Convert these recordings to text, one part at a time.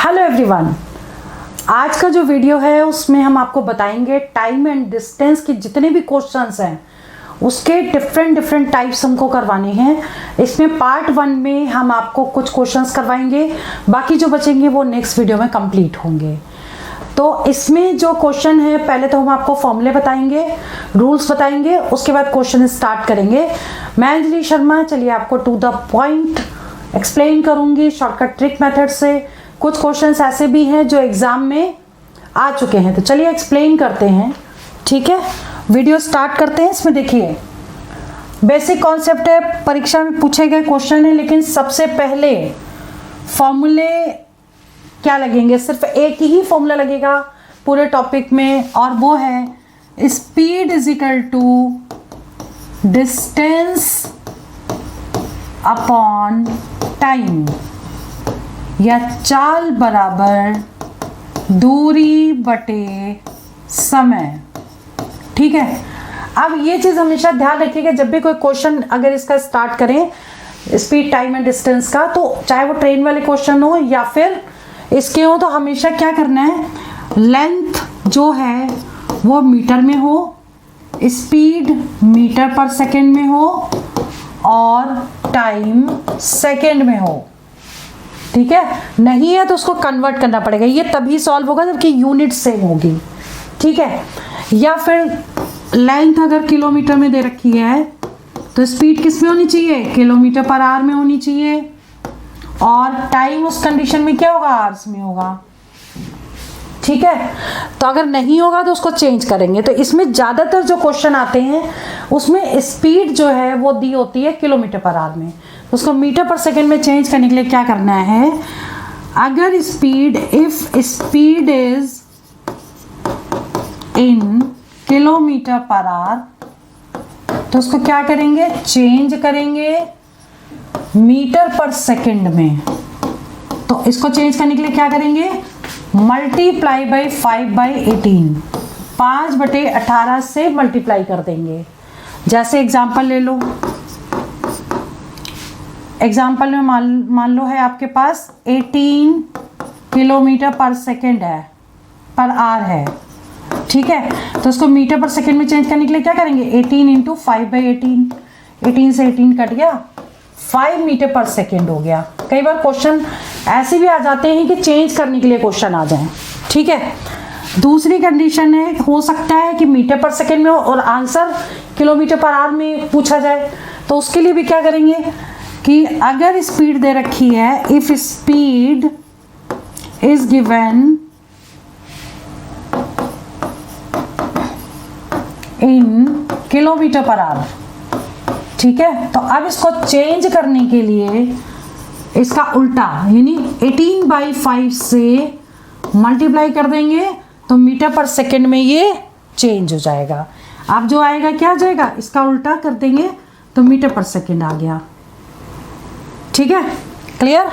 Hello everyone, आज का जो वीडियो है उसमें हम आपको बताएंगे टाइम एंड डिस्टेंस के जितने भी क्वेश्चंस हैं उसके डिफरेंट टाइप्स हमको करवाने हैं। इसमें पार्ट 1 में हम आपको कुछ क्वेश्चंस करवाएंगे, बाकी जो बचेंगे वो नेक्स्ट वीडियो में कंप्लीट होंगे। तो इसमें जो क्वेश्चन है, पहले तो हम आपको फॉर्मूले बताएंगे, रूल्स बताएंगे, उसके बाद क्वेश्चन स्टार्ट करेंगे। मैं अंजलि शर्मा, चलिए आपको टू द पॉइंट एक्सप्लेन करूंगी शॉर्टकट ट्रिक मेथड से। कुछ क्वेश्चंस ऐसे भी हैं जो एग्जाम में आ चुके हैं, तो चलिए एक्सप्लेन करते हैं। ठीक है, वीडियो स्टार्ट करते हैं। इसमें देखिए बेसिक कॉन्सेप्ट है, परीक्षा में पूछे गए क्वेश्चन है, लेकिन सबसे पहले फॉर्मूले क्या लगेंगे, सिर्फ एक ही फॉर्मूला लगेगा पूरे टॉपिक में, और वो है speed is equal to distance upon time, या चाल बराबर दूरी बटे समय। ठीक है, अब ये चीज़ हमेशा ध्यान रखिएगा जब भी कोई क्वेश्चन अगर इसका स्टार्ट करें स्पीड, टाइम एंड डिस्टेंस का, तो चाहे वो ट्रेन वाले क्वेश्चन हो या फिर इसके हो, तो हमेशा क्या करना है, लेंथ जो है वो मीटर में हो, स्पीड मीटर पर सेकेंड में हो, और टाइम सेकेंड में हो। ठीक है, नहीं है तो उसको कन्वर्ट करना पड़ेगा, ये तभी सॉल्व होगा जबकि यूनिट सेम होगी। ठीक है, या फिर लेंथ अगर किलोमीटर में दे रखी है तो स्पीड किस में होनी चाहिए, किलोमीटर पर आवर में होनी चाहिए, और टाइम उस कंडीशन में क्या होगा, आवर्स में होगा। ठीक है, तो अगर नहीं होगा तो उसको चेंज करेंगे। तो इसमें ज़्यादातर जो क्वेश्चन आते हैं उसमें स्पीड जो है वो दी होती है किलोमीटर पर आवर में, उसको मीटर पर सेकेंड में चेंज करने के लिए क्या करना है, अगर speed, if speed is in kilometre per our, तो उसको क्या करेंगे, चेंज करेंगे मीटर पर सेकेंड में। तो इसको चेंज करने के लिए क्या करेंगे, मल्टीप्लाई बाई 5/18, 5/18 से मल्टीप्लाई कर देंगे। जैसे एग्जाम्पल ले लो, एग्जाम्पल में मान लो है आपके पास 18 किलोमीटर पर सेकेंड है, पर आवर है। ठीक है, तो उसको मीटर पर सेकेंड में चेंज करने के लिए क्या करेंगे, 18 इंटू 5/18, 18 से 18 कट गया, 5 मीटर पर सेकेंड हो गया। कई बार क्वेश्चन ऐसे भी आ जाते हैं कि चेंज करने के लिए क्वेश्चन आ जाएं। ठीक है, दूसरी कंडीशन है, हो सकता है कि मीटर पर सेकेंड में हो और आंसर किलोमीटर पर आवर में पूछा जाए, तो उसके लिए भी क्या करेंगे कि अगर स्पीड दे रखी है, if speed is given in kilometre per our, ठीक है, तो अब इसको चेंज करने के लिए इसका उल्टा यानी 18/5 से मल्टीप्लाई कर देंगे, तो मीटर पर सेकेंड में ये चेंज हो जाएगा। अब जो आएगा क्या आ जाएगा, इसका उल्टा कर देंगे तो मीटर पर सेकेंड आ गया। ठीक है, क्लियर।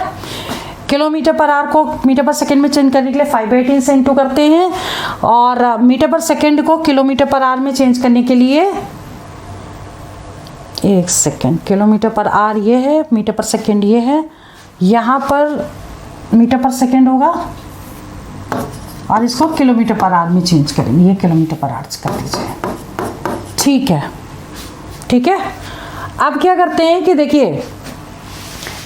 किलोमीटर पर आवर को मीटर पर सेकेंड में चेंज करने के लिए 5/18 से इंटू करते हैं, और मीटर पर सेकेंड को किलोमीटर पर आवर में चेंज करने के लिए, एक सेकेंड, किलोमीटर पर आवर ये है, मीटर पर सेकेंड ये है, यहाँ पर मीटर पर सेकेंड होगा और इसको किलोमीटर पर आवर में चेंज करेंगे, ये किलोमीटर पर आवर कर दीजिए। ठीक है, ठीक है। अब क्या करते हैं कि देखिए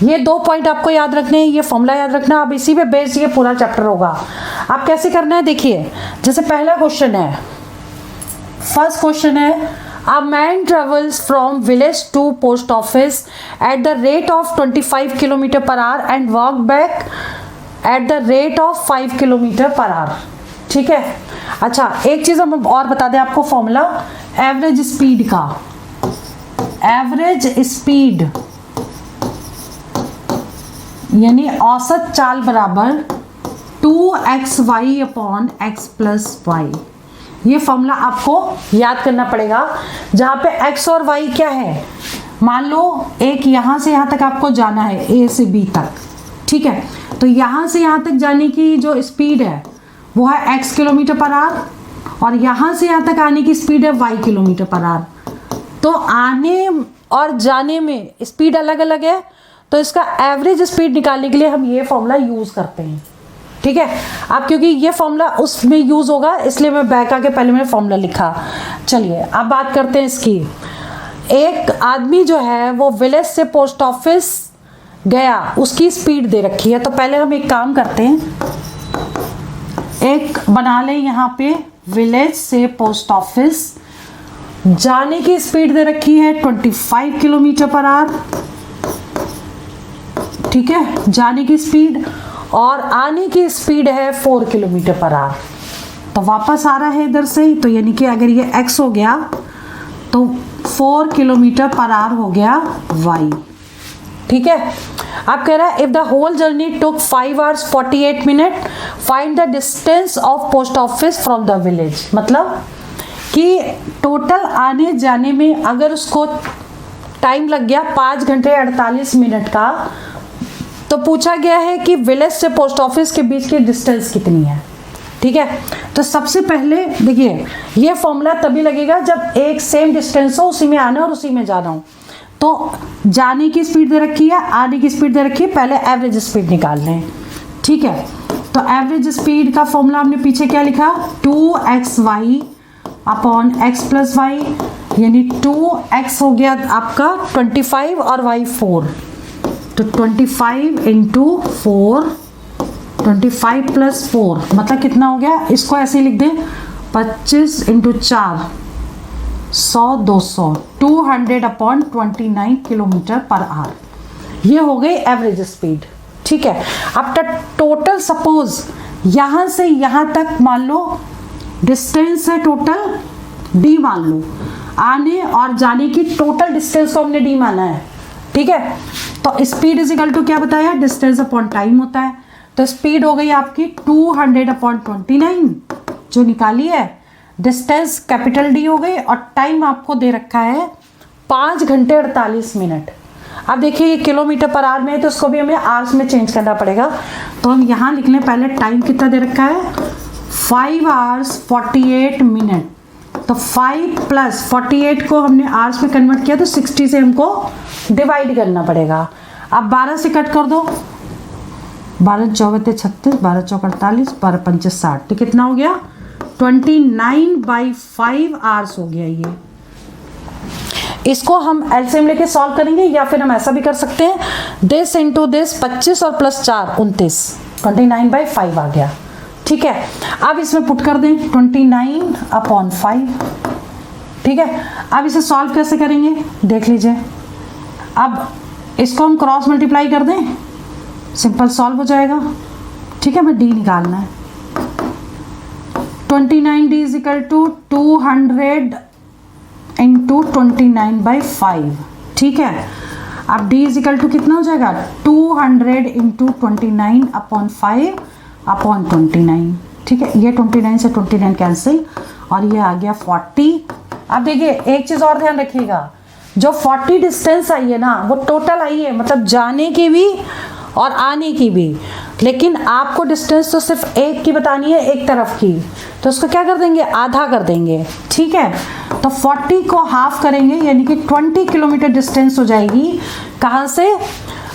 ये 2 पॉइंट आपको याद रखने हैं, ये फॉर्मूला याद रखना, अब इसी पे बेस्ड ये पूरा चैप्टर होगा। आप कैसे करना है, देखिए जैसे पहला क्वेश्चन है, फर्स्ट क्वेश्चन है, A man travels from village to post office at the rate of 25 km per hour and walk back at the rate of 5 km per hour। ठीक है, अच्छा एक चीज़ हम और बता दें आपको, फॉर्मूला एवरेज स्पीड का, एवरेज स्पीड यानी औसत चाल बराबर 2xy upon x plus y. ये फॉर्मूला आपको याद करना पड़ेगा, जहाँ पे x और y क्या है, मान लो एक यहाँ से यहाँ तक आपको जाना है, A से B तक। ठीक है, तो यहाँ से यहाँ तक जाने की जो स्पीड है वो है x किलोमीटर पर आवर, और यहाँ से यहाँ तक आने की स्पीड है y किलोमीटर पर आवर। तो आने और जाने में स्पीड अलग अलग है, तो इसका एवरेज स्पीड निकालने के लिए हम ये फॉर्मूला यूज़ करते हैं। ठीक है। अब क्योंकि ये फॉर्मूला उसमें यूज होगा इसलिए मैं बैक आके पहले मैंने फॉर्मूला लिखा। चलिए अब बात करते हैं इसकी। एक आदमी जो है वो विलेज से पोस्ट ऑफिस गया, उसकी स्पीड दे रखी है। तो पहले हम एक काम करते हैं, एक बना लें यहाँ पे विलेज से पोस्ट ऑफिस जाने की स्पीड दे रखी है 25 किलोमीटर पर आवर, ठीक है, जाने की स्पीड, और आने की स्पीड है 4 किलोमीटर पर आवर। तो वापस आ रहा है इधर से ही, तो यानी कि अगर ये x हो गया तो 4 किलोमीटर पर आवर हो गया y, ठीक है। अब कह रहा है if the whole journey took 5 hours 48 minutes find the distance of post office from the village. मतलब कि टोटल आने जाने में अगर उसको टाइम लग गया 5 घंटे 48 मिनट का, तो पूछा गया है कि विलेज से पोस्ट ऑफिस के बीच की डिस्टेंस कितनी है, ठीक है। तो सबसे पहले देखिए ये फॉर्मूला तभी लगेगा जब एक सेम डिस्टेंस हो, उसी में आना और उसी में जाना हो। तो जाने की स्पीड दे रखी है, आने की स्पीड दे रखी है, पहले एवरेज स्पीड निकाल लें, ठीक है। तो एवरेज स्पीड का फॉर्मूला हमने पीछे क्या लिखा, 2xy upon x plus Y, यानी 2x हो गया आपका 25 और y 4, तो 25 इंटू 4, 25 प्लस 4 मतलब कितना हो गया, इसको ऐसे लिख दें 25 into 4 100 200, 200 upon 29 kilometre per our. ये हो गई एवरेज स्पीड, ठीक है। अब टोटल सपोज यहाँ से यहाँ तक मान लो डिस्टेंस है टोटल d मान लो, आने और जाने की टोटल डिस्टेंस को हमने d माना है, ठीक है। तो स्पीड इज इक्वल टू क्या बताया, डिस्टेंस अपॉन टाइम होता है। तो स्पीड हो गई आपकी 200 अपॉन 29 जो निकाली है, डिस्टेंस कैपिटल D हो गई, और टाइम आपको दे रखा है 5 घंटे 48 मिनट। अब देखिए ये किलोमीटर पर आवर में है तो इसको भी हमें आवर्स में चेंज करना पड़ेगा। तो हम यहाँ लिख लें पहले टाइम कितना दे रखा है 5 hours 48 मिनट। तो 5 प्लस 48 को हमने आवर्स में कन्वर्ट किया तो 60 से हमको डिवाइड करना पड़ेगा। अब 12 से कट कर दो, 12 चौबे 36, 12 चौक 48, 12 पंचे 60, तो कितना हो गया 29/5 आवर्स हो गया। ये इसको हम एलसीएम लेके सॉल्व करेंगे, या फिर हम ऐसा भी कर सकते हैं दिस इंटू दिस 25 और प्लस 4 29, 29/5 आ गया, ठीक है। अब इसमें पुट कर दें 29/5, ठीक है। अब इसे सॉल्व कैसे करेंगे देख लीजिए। अब इसको हम क्रॉस मल्टीप्लाई कर दें, सिंपल सॉल्व हो जाएगा, ठीक है। हमें डी निकालना है, 29D is equal to 200 into 29/5, ठीक है। अब D इज इक्वल टू कितना हो जाएगा 200 इंटू 29/5 अपॉन 29, ठीक है। ये 29 से 29 कैंसिल और ये आ गया 40। अब देखिए एक चीज़ और ध्यान रखिएगा, जो 40 डिस्टेंस आई है ना वो टोटल आई है, मतलब जाने की भी और आने की भी, लेकिन आपको डिस्टेंस तो सिर्फ एक की बतानी है, एक तरफ की, तो उसको क्या कर देंगे आधा कर देंगे, ठीक है। तो 40 को हाफ करेंगे यानी कि 20 किलोमीटर डिस्टेंस हो जाएगी। कहाँ से,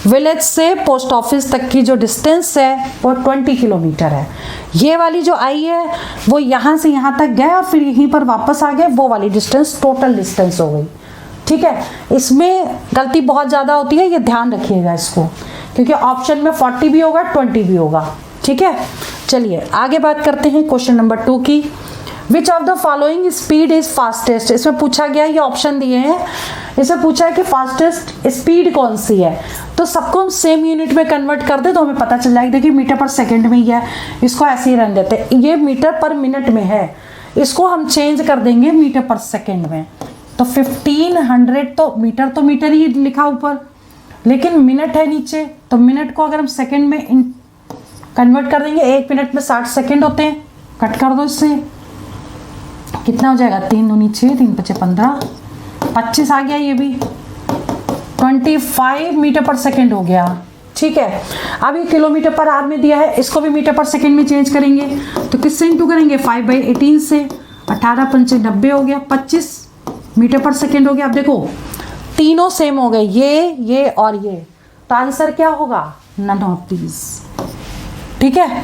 विलेज से पोस्ट ऑफिस तक की जो डिस्टेंस है वो 20 किलोमीटर है। ये वाली जो आई है वो यहाँ से यहाँ तक गए और फिर यहीं पर वापस आ गए, वो वाली डिस्टेंस टोटल डिस्टेंस हो गई, ठीक है। इसमें गलती बहुत ज़्यादा होती है, ये ध्यान रखिएगा इसको, क्योंकि ऑप्शन में 40 भी होगा 20 भी होगा, ठीक है। चलिए आगे बात करते हैं क्वेश्चन नंबर 2 की। Which of the following speed is fastest. इसमें पूछा गया, ये ऑप्शन दिए हैं, इसमें पूछा है कि फास्टेस्ट स्पीड कौन सी है। तो सबको हम सेम यूनिट में कन्वर्ट कर दे तो हमें पता चल जाएगा। देखिए मीटर पर सेकंड में ही है, इसको ऐसे ही रहने देते हैं। ये मीटर पर मिनट में है, इसको हम चेंज कर देंगे मीटर पर सेकंड में। तो 1500 तो मीटर ही लिखा ऊपर, लेकिन मिनट है नीचे, तो मिनट को अगर हम सेकंड में कन्वर्ट कर देंगे, 1 मिनट में 60 सेकंड होते हैं। कट कर दो इससे, कितना हो जाएगा 3 दूनी 6, 3 पचे 15, 25 आ गया। ये भी 25 मीटर पर सेकंड हो गया, ठीक है। अब ये किलोमीटर पर आवर में दिया है, इसको भी मीटर पर सेकंड में चेंज करेंगे तो किससे इंटू करेंगे 5/18 से, 18 पंचे 90 हो गया, 25 मीटर पर सेकंड हो गया। अब देखो तीनों सेम हो गए, ये और ये, तो आंसर क्या होगा नन ऑफ दीज, ठीक है।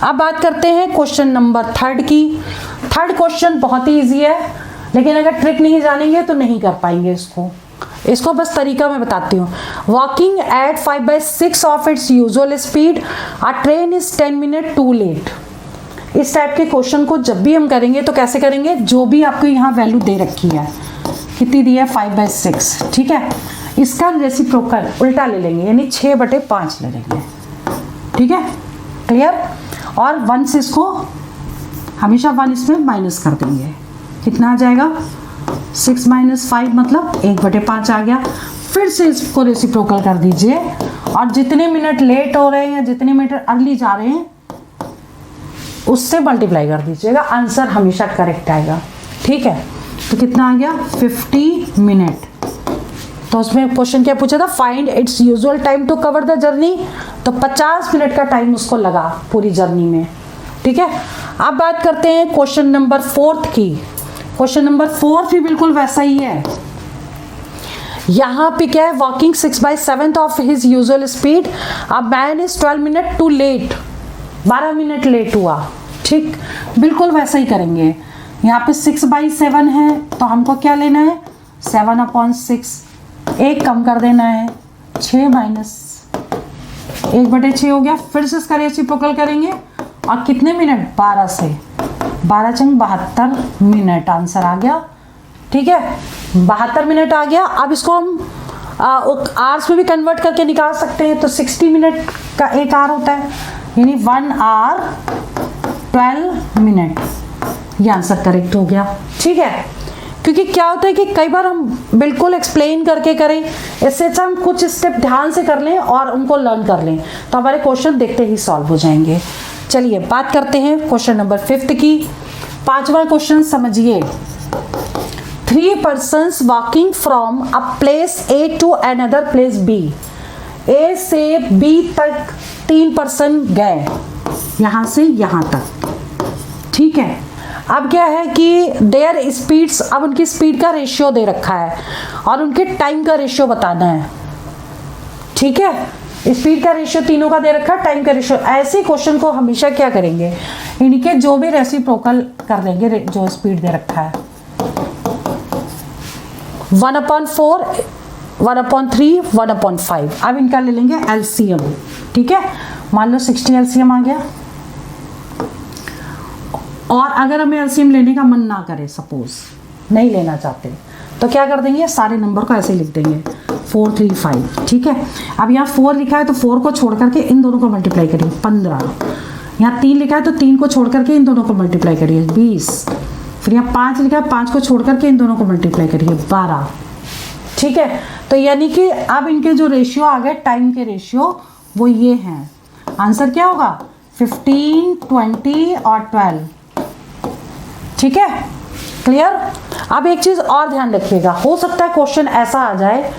अब बात करते हैं क्वेश्चन नंबर 3 की। थर्ड क्वेश्चन बहुत ही ईजी है, लेकिन अगर ट्रिक नहीं जानेंगे तो नहीं कर पाएंगे इसको बस तरीका मैं बताती हूँ। Walking at 5/6 of its usual speed, a train is 10 minute too late. इस टाइप के क्वेश्चन को जब भी हम करेंगे तो कैसे करेंगे, जो भी आपको यहाँ वैल्यू दे रखी है, कितनी दी है 5/6, ठीक है, इसका रेसिप्रोकल उल्टा ले लेंगे, यानी 6/5 ले लेंगे, ठीक है, क्लियर। और 1 से इसको हमेशा 1 इसमें माइनस कर देंगे, कितना आ जाएगा 6 - 5 मतलब 1/5 आ गया। फिर से इसको रेसिप्रोकल कर दीजिए और जितने मिनट लेट हो रहे हैं या जितने मिनट अर्ली जा रहे हैं उससे मल्टीप्लाई कर दीजिएगा, आंसर हमेशा करेक्ट आएगा, ठीक है। तो कितना आ गया 50 मिनट। तो उसमें क्वेश्चन क्या पूछा था, find its usual time to cover the journey, तो 50 मिनट का टाइम उसको लगा पूरी जर्नी में, ठीक है। अब बात करते हैं क्वेश्चन नंबर 4 की। क्वेश्चन नंबर 4 भी बिल्कुल वैसा ही है। यहाँ पे क्या है, walking 6/7 of his usual speed, a man is 12 minute too late, 12 minute late हुआ, ठीक, बिल्कुल वैसा ही करेंगे। यहाँ पे 6/7 है तो हमको क्या लेना है 7/6, एक कम कर देना है, 6 - 1/6 हो गया। फिर से इसका रेसिप्रोकल करेंगे और कितने मिनट 12 से 12 चंग 72 मिनट, आंसर आ गया, ठीक है, 72 मिनट आ गया। अब इसको हम आवर्स में भी कन्वर्ट करके निकाल सकते हैं, तो 60 मिनट का एक आवर होता है, यानी 1 आवर 12 मिनट, ये आंसर करेक्ट हो गया, ठीक है। क्योंकि क्या होता है कि कई बार हम बिल्कुल एक्सप्लेन करके करें, इससे अच्छा हम कुछ स्टेप ध्यान से कर लें और उनको लर्न कर लें, तो हमारे क्वेश्चन देखते ही सॉल्व हो जाएंगे। चलिए बात करते हैं क्वेश्चन नंबर 5 की। 5वां क्वेश्चन समझिए। 3 persons walking from a place A to another place B, A से B तक 3 पर्सन गए, यहाँ से यहाँ तक, ठीक है। अब क्या है कि देयर स्पीड्स, अब उनकी स्पीड का रेशियो दे रखा है और उनके टाइम का रेशियो बताना है, ठीक है। स्पीड का रेशियो तीनों का दे रखा है, टाइम का रेशियो। ऐसे क्वेश्चन को हमेशा क्या करेंगे, इनके जो भी रेसिप्रोकल कर देंगे, जो स्पीड दे रखा है 1/4, 1/3, 1/5। अब इनका ले लेंगे एलसीएम, ठीक है। मान लो 60 एलसीएम आ गया, और अगर हमें एलसीएम लेने का मन ना करे, सपोज नहीं लेना चाहते, तो क्या कर देंगे, सारे नंबर को ऐसे लिख देंगे 4, 3, 5, ठीक है। अब यहाँ 4 लिखा है तो 4 को छोड़ करके इन दोनों को मल्टीप्लाई करिए 15। यहाँ 3 लिखा है तो 3 को छोड़ करके इन दोनों को मल्टीप्लाई करिए 20। फिर यहाँ 5 लिखा है, 5 को छोड़ करके इन दोनों को मल्टीप्लाई करिए 12, ठीक है। तो यानी कि अब इनके जो रेशियो आ गए, टाइम के रेशियो, वो ये हैं। आंसर क्या होगा 15, 20 और 12, ठीक है, क्लियर। अब एक चीज और ध्यान रखिएगा, हो सकता है क्वेश्चन ऐसा आ जाए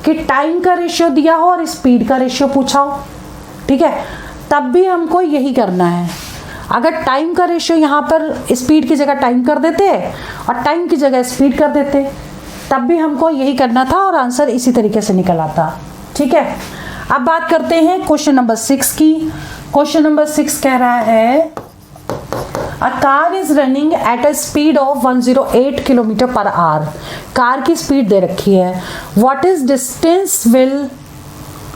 कि टाइम का रेशियो दिया हो और स्पीड का रेशियो पूछा हो, ठीक है, तब भी हमको यही करना है। अगर टाइम का रेशियो यहाँ पर स्पीड की जगह टाइम कर देते और टाइम की जगह स्पीड कर देते, तब भी हमको यही करना था और आंसर इसी तरीके से निकल आता, ठीक है। अब बात करते हैं क्वेश्चन नंबर 6 की। क्वेश्चन नंबर 6 कह रहा है, A car is running at a speed of 108 kilometre per our. Car की स्पीड दे रखी है। What is distance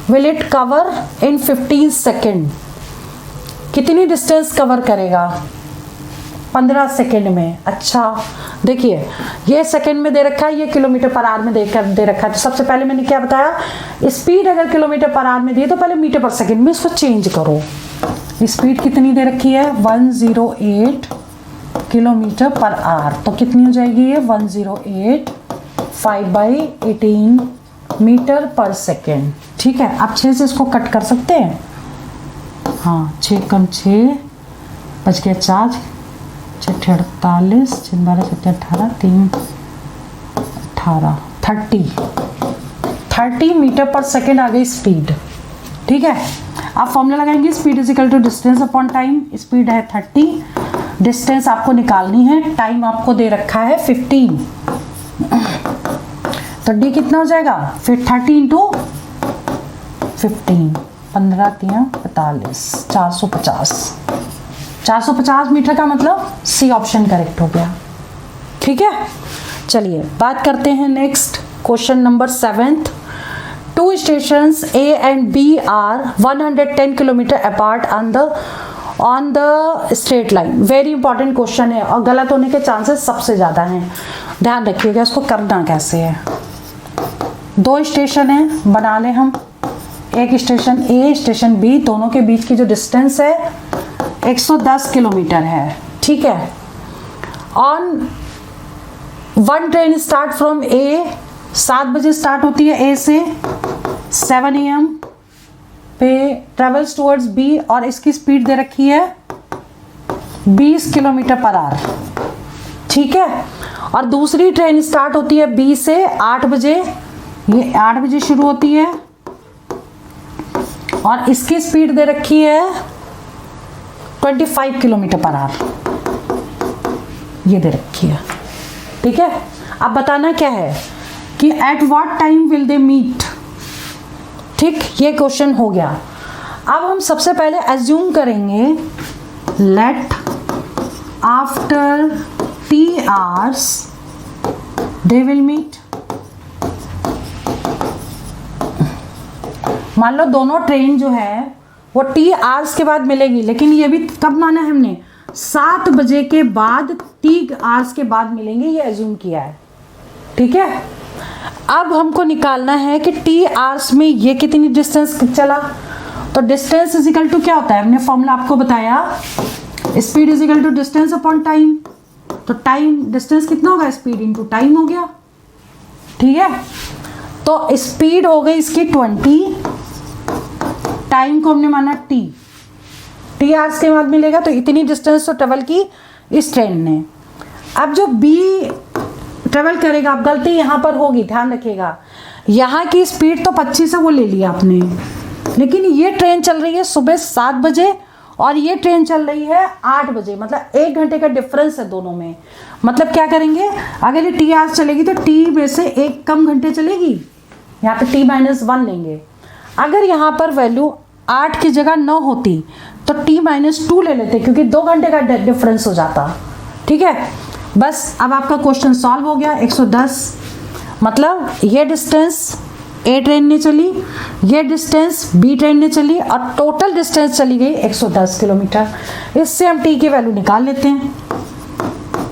will it cover in 15 second? कितनी डिस्टेंस कवर करेगा 15 सेकेंड में? अच्छा देखिए, ये सेकेंड में दे रखा है, ये किलोमीटर पर आवर में दे रखा है। तो सबसे पहले मैंने क्या बताया, स्पीड अगर किलोमीटर पर आवर में दी तो पहले मीटर पर सेकेंड में इसको चेंज करो। स्पीड कितनी दे रखी है 108 किलोमीटर पर आवर, तो कितनी हो जाएगी ये 108 5/18 मीटर पर सेकेंड, ठीक है। आप 6 से इसको कट कर सकते हैं, हाँ 6 कम 6 बच गया 4, 6 48, 6 12 7 18 3 18 30 मीटर पर सेकेंड आ गई स्पीड, ठीक है। आप फॉर्मूला लगाएंगे, speed is equal to distance upon time. Speed है 30, डिस्टेंस आपको निकालनी है, टाइम आपको दे रखा है 15, तो डी कितना हो जाएगा फिर 30 × 15, 15 3 45, 450 मीटर का मतलब सी ऑप्शन करेक्ट हो गया। ठीक है, चलिए बात करते हैं next question number 7th। 2 stations A and B are 110 kilometre apart on the straight line. Very important question है और गलत होने के चांसेस सबसे ज़्यादा हैं, ध्यान रखिएगा इसको करना कैसे है। 2 स्टेशन हैं, बना लें हम। एक स्टेशन ए, स्टेशन बी, दोनों के बीच की जो डिस्टेंस है 110 किलोमीटर है। ठीक है, on one train start from A, 7 बजे स्टार्ट होती है ए से, 7 AM पे ट्रेवल्स टुवर्ड्स बी और इसकी स्पीड दे रखी है 20 किलोमीटर पर आवर। ठीक है, और दूसरी ट्रेन स्टार्ट होती है बी से 8 बजे, ये 8 बजे शुरू होती है और इसकी स्पीड दे रखी है 25 किलोमीटर पर आवर, ये दे रखी है। ठीक है, अब बताना क्या है कि at what time will they meet. ठीक, ये क्वेश्चन हो गया। अब हम सबसे पहले एज्यूम करेंगे let after T hours they will meet. मान लो दोनों ट्रेन जो है वो T hours के बाद मिलेगी, लेकिन ये भी कब माना है हमने, 7 बजे के बाद T hours के बाद मिलेंगे, ये एज्यूम किया है। ठीक है, अब हमको निकालना है कि T hours में ये कितनी डिस्टेंस चला। तो डिस्टेंस इज इक्वल टू क्या होता है, हमने फॉर्मूला आपको बताया, speed is equal to distance upon time. तो टाइम डिस्टेंस कितना होगा, स्पीड इनटू टाइम हो गया। ठीक है, तो स्पीड हो गई इसकी 20, टाइम को हमने माना T hours के बाद मिलेगा, तो इतनी डिस्टेंस तो ट्रेवल की इस ट्रेन ने। अब जो B ट्रेवल करेगा, अब गलती यहाँ पर होगी, ध्यान रखिएगा, यहाँ की स्पीड तो 25 है, वो ले लिया आपने, लेकिन ये ट्रेन चल रही है सुबह 7 बजे और ये ट्रेन चल रही है 8 बजे, मतलब 1 घंटे का डिफरेंस है दोनों में। मतलब क्या करेंगे, अगर ये T hours चलेगी तो T में से 1 कम घंटे चलेगी, यहाँ पे T-1 लेंगे। अगर यहाँ पर वैल्यू 8 की जगह 9 होती तो T-2 ले लेते, क्योंकि 2 घंटे का डिफरेंस हो जाता। ठीक है, बस अब आपका क्वेश्चन सॉल्व हो गया। 110 मतलब ये डिस्टेंस ए ट्रेन ने चली, ये डिस्टेंस बी ट्रेन ने चली और टोटल डिस्टेंस चली गई 110 किलोमीटर। इससे हम टी की वैल्यू निकाल लेते हैं।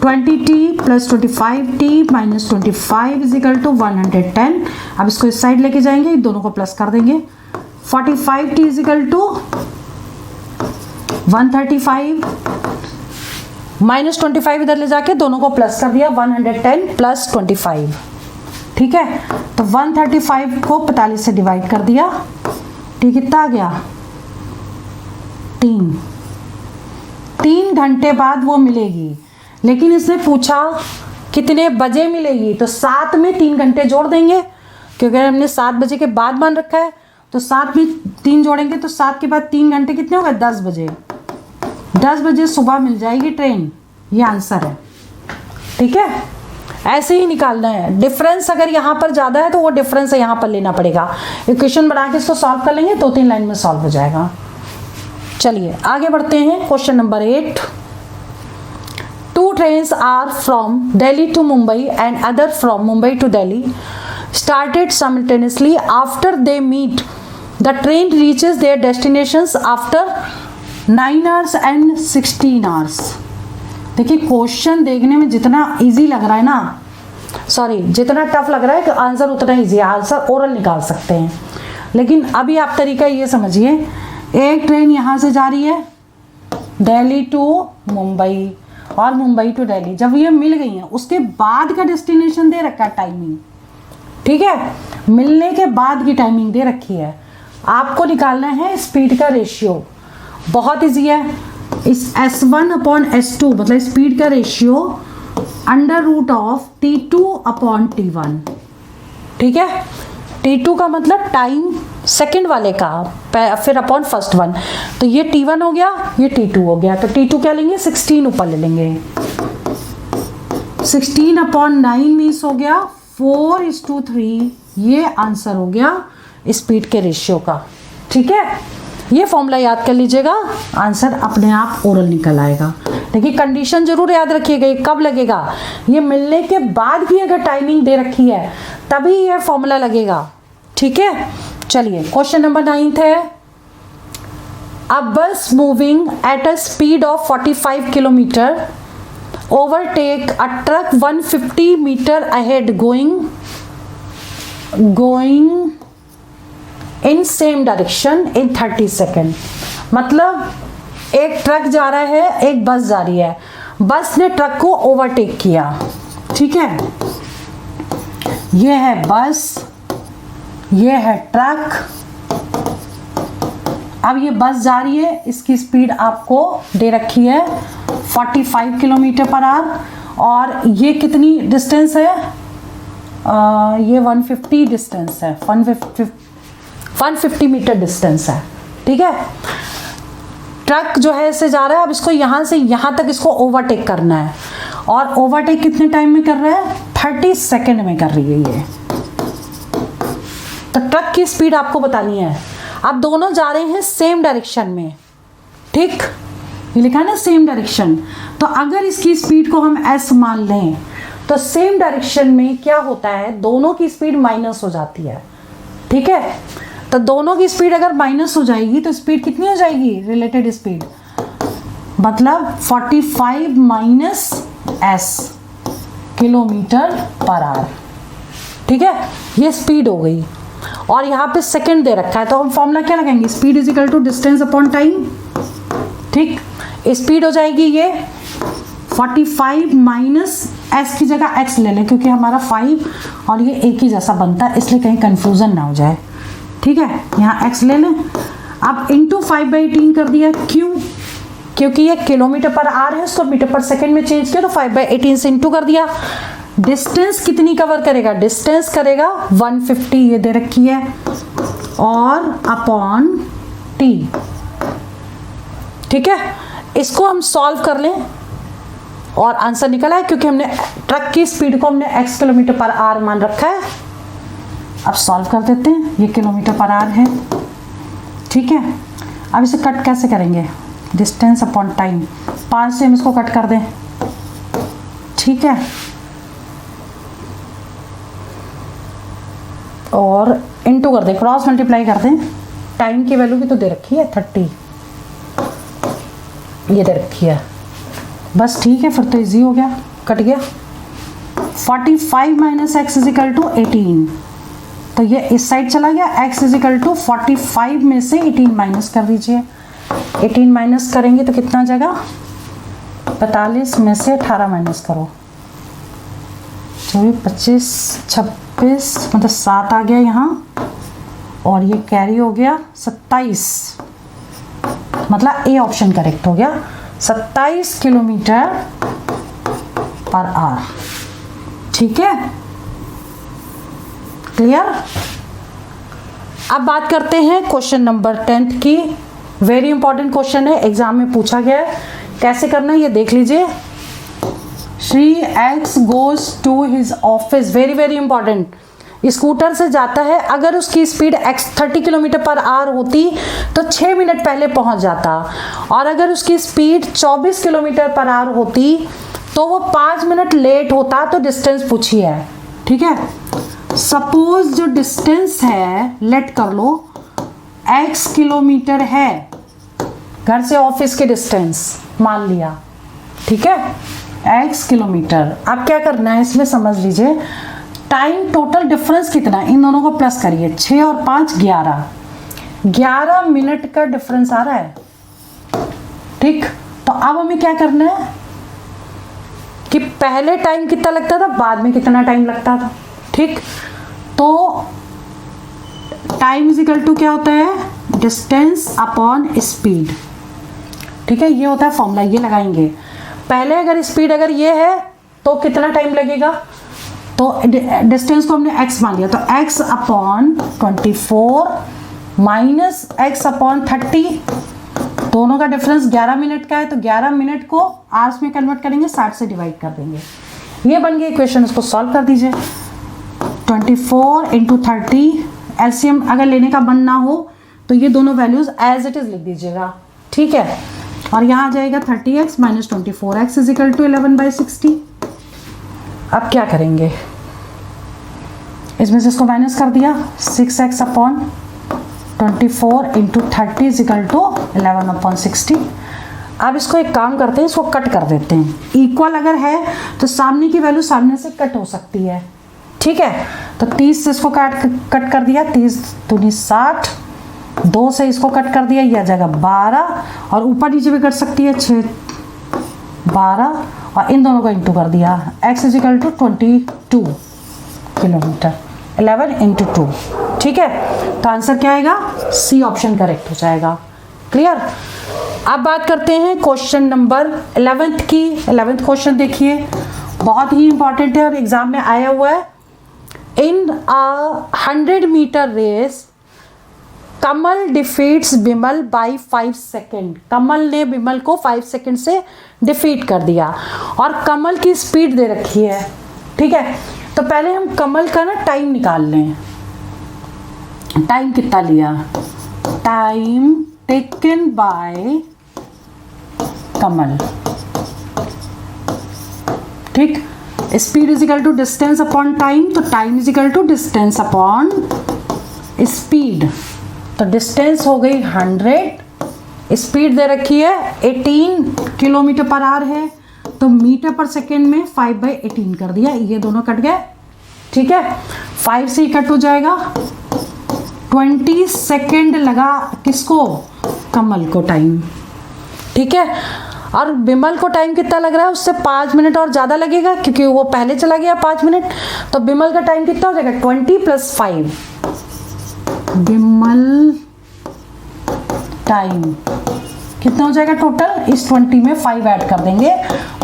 20t + 25t - 25 is equal to 110। अब इसको इस साइड लेके जाएंगे, दोनों को प्लस कर देंगे। 45t इज इक्वल टू 135 -25 इधर ले जाके दोनों को प्लस कर दिया, 110 + 25। ठीक है, तो 135 को 45 से डिवाइड कर दिया, ठीक कितना आ गया, 3 घंटे बाद वो मिलेगी। लेकिन इसने पूछा कितने बजे मिलेगी, तो 7 में 3 घंटे जोड़ देंगे, क्योंकि हमने 7 बजे के बाद मान रखा है, तो 7 में 3 जोड़ेंगे तो 7 के बाद 3 घंटे कितने हो गए, 10 बजे। 10 बजे सुबह मिल जाएगी ट्रेन, ये आंसर है। ठीक है, ऐसे ही निकालना है। डिफरेंस अगर यहाँ पर ज़्यादा है तो वो डिफरेंस यहाँ पर लेना पड़ेगा। इक्वेशन बना के इसको सॉल्व कर लेंगे, 2-3 लाइन में सॉल्व हो जाएगा। चलिए आगे बढ़ते हैं। Question number 8। 2 trains are from Delhi to Mumbai and other from Mumbai to Delhi started simultaneously. After they meet, the train reaches their destinations after 9 hours and 16 hours. देखिए क्वेश्चन देखने में जितना इजी लग रहा है ना, सॉरी जितना tough लग रहा है कि आंसर उतना इजी है, आंसर ओरल निकाल सकते हैं। लेकिन अभी आप तरीका ये समझिए, एक ट्रेन यहाँ से जा रही है दिल्ली टू मुंबई और मुंबई टू दिल्ली, जब ये मिल गई हैं उसके बाद का डेस्टिनेशन दे रखा है टाइमिंग। ठीक है, मिलने के बाद की टाइमिंग दे रखी है। आपको निकालना है स्पीड का रेशियो, बहुत इजी है। इस S1/S2 मतलब स्पीड का रेशियो √of T2/T1। ठीक है, T2 का मतलब टाइम सेकंड वाले का, फिर अपॉन फर्स्ट वन, तो ये T1 हो गया, ये T2 हो गया। तो T2 क्या लेंगे, 16 ऊपर ले लेंगे। 16/9 मीन्स हो गया 4:3, ये आंसर हो गया स्पीड के रेशियो का। ठीक है, ये फॉर्मूला याद कर लीजिएगा, आंसर अपने आप ओरल निकल आएगा। देखिए कंडीशन जरूर याद रखिएगा, ये कब लगेगा, ये मिलने के बाद भी अगर टाइमिंग दे रखी है तभी ये फॉर्मूला लगेगा। ठीक है, चलिए क्वेश्चन नंबर 9 है, अ बस moving at a speed of 45 kilometre overtake a truck 150 meter ahead going in same direction in 30 second. मतलब एक ट्रक जा रहा है, एक बस जा रही है, बस ने ट्रक को ओवरटेक किया। ठीक है, ये है बस, ये है ट्रक। अब ये बस जा रही है, इसकी स्पीड आपको दे रखी है 45 किलोमीटर पर आवर, और ये कितनी डिस्टेंस है, ये 150 डिस्टेंस है, 150 मीटर डिस्टेंस है। ठीक है, ट्रक जो है इससे जा रहा है, अब इसको यहाँ से यहाँ तक इसको ओवरटेक करना है, और ओवरटेक कितने टाइम में कर रहा है, 30 सेकेंड में कर रही है ये। तो ट्रक की स्पीड आपको बतानी है। अब दोनों जा रहे हैं सेम डायरेक्शन में, ठीक, ये लिखा है ना सेम डायरेक्शन। तो अगर इसकी स्पीड को हम s मान लें तो सेम डायरेक्शन में क्या होता है, दोनों की स्पीड माइनस हो जाती है। ठीक है, तो दोनों की स्पीड अगर माइनस हो जाएगी तो स्पीड कितनी हो जाएगी, रिलेटेड स्पीड, मतलब 45 minus s kilometre per our. ठीक है, ये स्पीड हो गई, और यहाँ पे सेकंड दे रखा है, तो हम फॉर्मूला क्या लगाएंगे, speed is equal to distance upon time. ठीक, स्पीड हो जाएगी ये 45 माइनस s की जगह x ले लें, क्योंकि हमारा 5 और ये एक ही जैसा बनता है, इसलिए कहीं कंफ्यूजन ना हो जाए। ठीक है, यहाँ x ले लें। अब इंटू 5/18 कर दिया, क्यों, क्योंकि ये किलोमीटर पर आवर है, उसको मीटर पर सेकेंड में चेंज किया, तो 5/18 से इंटू कर दिया। डिस्टेंस कितनी कवर करेगा, डिस्टेंस करेगा 150, ये दे रखी है, और अपॉन t। ठीक है, इसको हम सॉल्व कर लें और आंसर निकला है, क्योंकि हमने ट्रक की स्पीड को हमने x किलोमीटर पर आवर मान रखा है। अब सॉल्व कर देते हैं, ये किलोमीटर पर आवर है। ठीक है, अब इसे कट कैसे करेंगे, डिस्टेंस अपॉन टाइम, 5 से हम इसको कट कर दें। ठीक है, और इनटू कर दें, क्रॉस मल्टीप्लाई कर दें। टाइम की वैल्यू भी तो दे रखी है 30, ये दे रखी है, बस ठीक है, फिर तो इजी हो गया, कट गया। 45 minus x is equal to 18, तो ये इस साइड चला गया, x इज इक्वल टू 45 में से 18 माइनस कर दीजिए। 18 माइनस करेंगे तो कितना जगह, 45 में से 18 माइनस करो, 25 26, मतलब 7 आ गया यहाँ, और ये कैरी हो गया 27, मतलब ए ऑप्शन करेक्ट हो गया, 27 किलोमीटर पर आवर। ठीक है, क्लियर। अब बात करते हैं क्वेश्चन नंबर 10 की। वेरी इंपॉर्टेंट क्वेश्चन है, एग्जाम में पूछा गया है। कैसे करना है ये देख लीजिए। Shri x goes to his office, very very important, scooter से जाता है, अगर उसकी speed x 30 kilometre per hour होती तो 6 मिनट पहले पहुंच जाता, और अगर उसकी स्पीड 24 किलोमीटर पर आवर होती तो वो 5 मिनट लेट होता। तो डिस्टेंस पूछी है। ठीक है, सपोज जो डिस्टेंस है, लेट कर लो x किलोमीटर है, घर से ऑफिस की डिस्टेंस मान लिया। ठीक है, x किलोमीटर। अब क्या करना है इसमें समझ लीजिए, टाइम टोटल डिफरेंस कितना, इन दोनों को प्लस करिए, 6 और 5 11 मिनट का डिफरेंस आ रहा है। ठीक, तो अब हमें क्या करना है कि पहले टाइम कितना लगता था, बाद में कितना टाइम लगता था। ठीक, तो टाइम इज इक्वल टू क्या होता है, डिस्टेंस अपॉन स्पीड। ठीक है, ये होता है फॉर्मूला, ये लगाएंगे। पहले अगर स्पीड अगर ये है तो कितना टाइम लगेगा, तो डिस्टेंस को हमने x मान लिया, तो x upon 24 minus x upon 30, दोनों का डिफरेंस 11 मिनट का है, तो 11 मिनट को आवर्स में कन्वर्ट करेंगे, 60 से डिवाइड कर देंगे। ये बन गई इक्वेशन, इसको सॉल्व कर दीजिए। 24 इंटू 30, एलसीएम अगर लेने का मन ना हो तो ये दोनों वैल्यूज एज इट इज लिख दीजिएगा, ठीक है। और यहाँ आ जाएगा 30x minus 24x is equal to 11/60। अब क्या करेंगे, इसमें से इसको माइनस कर दिया, 6x upon 24 into 30 is equal to 11/60। अब इसको एक काम करते हैं, इसको कट कर देते हैं। इक्वल अगर है तो सामने की वैल्यू सामने से कट हो सकती है, ठीक है। तो 30 से इसको कट कर दिया, 30 दूनी 60, 2 से इसको कट कर दिया, यह आ जाएगा 12, और ऊपर नीचे भी कर सकती है 6 12, और इन दोनों को इंटू कर दिया, x is equal to 22 kilometre, 11 into 2, ठीक है। तो आंसर क्या आएगा, सी ऑप्शन करेक्ट हो जाएगा। क्लियर। अब बात करते हैं क्वेश्चन नंबर 11th की। 11th क्वेश्चन देखिए, बहुत ही इंपॉर्टेंट है और एग्जाम में आया हुआ है। इन 100 मीटर रेस कमल डिफीट्स बिमल बाय 5 सेकेंड। कमल ने बिमल को 5 सेकेंड से डिफीट कर दिया और कमल की स्पीड दे रखी है, ठीक है। तो पहले हम कमल का ना टाइम निकाल लें। टाइम कितना लिया, टाइम टेकन बाय कमल, ठीक। Speed is equal to distance upon time, तो time is equal to distance upon speed. तो डिस्टेंस हो गई 100, स्पीड दे रखी है 18 किलोमीटर पर आवर है, तो मीटर पर सेकेंड में 5/18 कर दिया, ये दोनों कट गए, ठीक है। 5 से ही कट हो जाएगा, 20 सेकेंड लगा किसको, कमल को टाइम, ठीक है। और बिमल को टाइम कितना लग रहा है, उससे 5 मिनट और ज़्यादा लगेगा क्योंकि वो पहले चला गया 5 मिनट। तो बिमल का टाइम कितना हो जाएगा, 20 + 5, बिमल टाइम कितना हो जाएगा टोटल, इस 20 में 5 ऐड कर देंगे,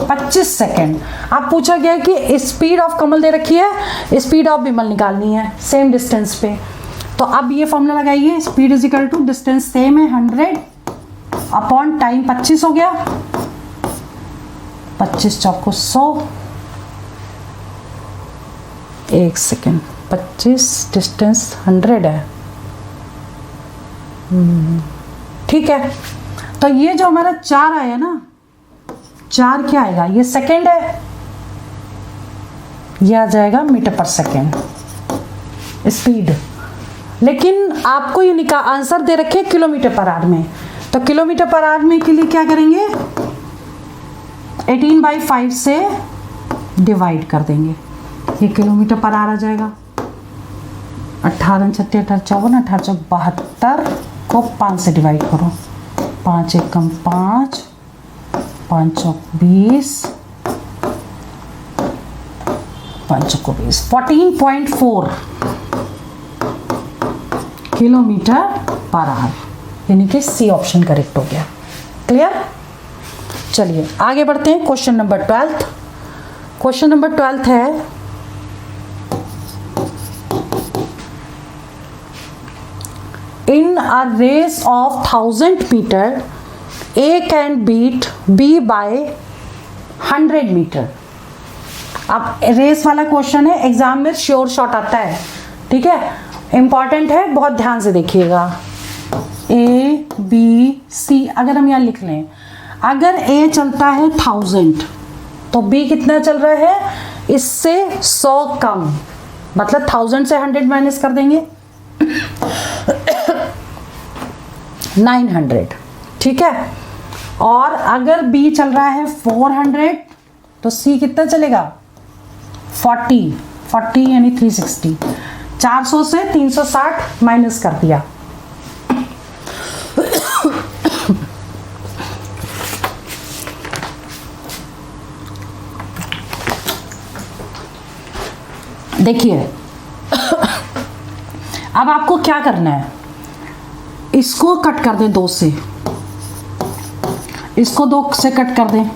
25 सेकेंड। अब पूछा गया कि स्पीड ऑफ कमल दे रखी है, स्पीड ऑफ बिमल निकालनी है सेम डिस्टेंस पे। तो अब ये फॉर्मूला लगाइए, speed is equal to distance same है 100 अपॉन टाइम 25 हो गया, 25 चौको 100, 1 सेकेंड, 25 डिस्टेंस 100 है, ठीक है। तो ये जो हमारा 4 आया ना, 4 क्या आएगा, ये सेकेंड है, ये आ जाएगा मीटर पर सेकेंड स्पीड। लेकिन आपको ये आंसर दे रखे किलोमीटर पर आवर में, तो किलोमीटर पर आवर में के लिए क्या करेंगे, 18/5 से डिवाइड कर देंगे, ये किलोमीटर पर आवर आ जाएगा। 18 × 6 = 18, 18 × 72 को 5 से डिवाइड करो, 5 × 1 = 5, 5 × 20, 5 × 20, 14.4 किलोमीटर पर आवर, यानी कि सी ऑप्शन करेक्ट हो गया। क्लियर। चलिए आगे बढ़ते हैं, क्वेश्चन नंबर 12। क्वेश्चन नंबर 12 है, in a race of 1000 metre A can beat B by 100 metre. अब रेस वाला क्वेश्चन है, एग्जाम में श्योर शॉट आता है, ठीक है, इंपॉर्टेंट है, बहुत ध्यान से देखिएगा। ए बी सी अगर हम यहाँ लिख लें, अगर ए चलता है 1000 तो बी कितना चल रहा है, इससे 100 कम, मतलब 1000 से 100 माइनस कर देंगे 900, ठीक है। और अगर बी चल रहा है 400 तो सी कितना चलेगा, 40 यानी 360, 400 से 360 माइनस कर दिया, देखिए। अब आपको क्या करना है, इसको कट कर दें 2 से, इसको 2 से कट कर दें,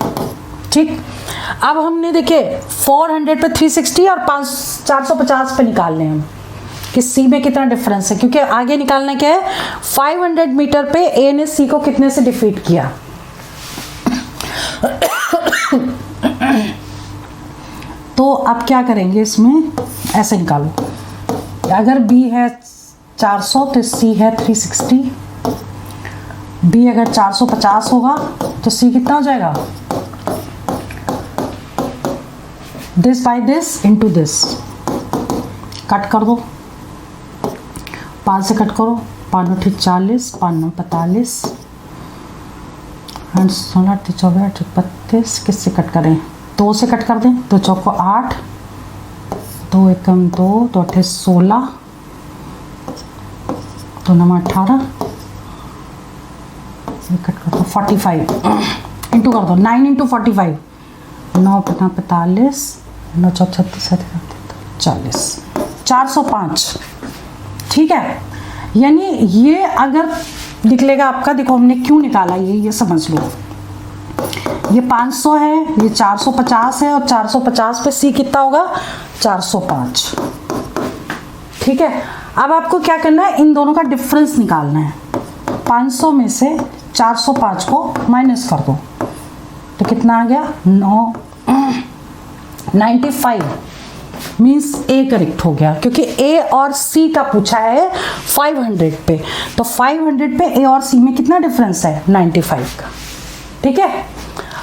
ठीक। अब हमने देखिए 400 पे 360 और 450 पे निकाल लें हम कि सी में कितना डिफरेंस है, क्योंकि आगे निकालना क्या है, 500 मीटर पे ए ने सी को कितने से डिफीट किया। तो अब क्या करेंगे, इसमें ऐसे निकालो, अगर बी है 400 तो सी है 360, बी अगर 450 होगा तो सी कितना हो जाएगा, this by this into this, cut कर दो, 5 से कट करो, 5 9 40, 5 9 45, 16 24 32, किससे कट करें, 2 से कट कर दें, 2 चौको 8, 2 एकम 2, 2 8 16, 2 9 18, कट कर दो 45, इंटू कर दो 9 इंटू 45, 9 5 45, 9 4 36 40, 405। ठीक है, यानी ये अगर निकलेगा आपका, देखो हमने क्यों निकाला ये समझ लो, ये 500 है, ये 450 है, और 450 पे सी कितना होगा, 405। ठीक है, अब आपको क्या करना है, इन दोनों का डिफरेंस निकालना है। 500 में से 405 को माइनस कर दो तो कितना आ गया, 95, मीन्स ए करेक्ट हो गया, क्योंकि ए और सी का पूछा है 500 पे, तो 500 पे ए और सी में कितना डिफरेंस है, 95 का। ठीक है,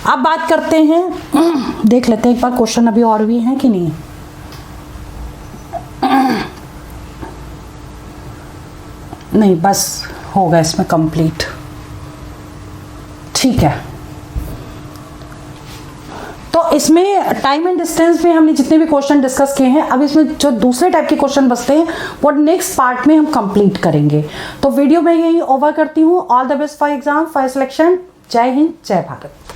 अब बात करते हैं, देख लेते हैं एक बार क्वेश्चन अभी और भी हैं कि नहीं। नहीं, बस होगा इसमें कंप्लीट। ठीक है, तो इसमें टाइम एंड डिस्टेंस में हमने जितने भी क्वेश्चन डिस्कस किए हैं, अब इसमें जो दूसरे टाइप के क्वेश्चन बचते हैं वो नेक्स्ट पार्ट में हम कंप्लीट करेंगे। तो वीडियो में यही ओवर करती हूँ। All the best for exam, for selection. जय हिंद, जय भारत।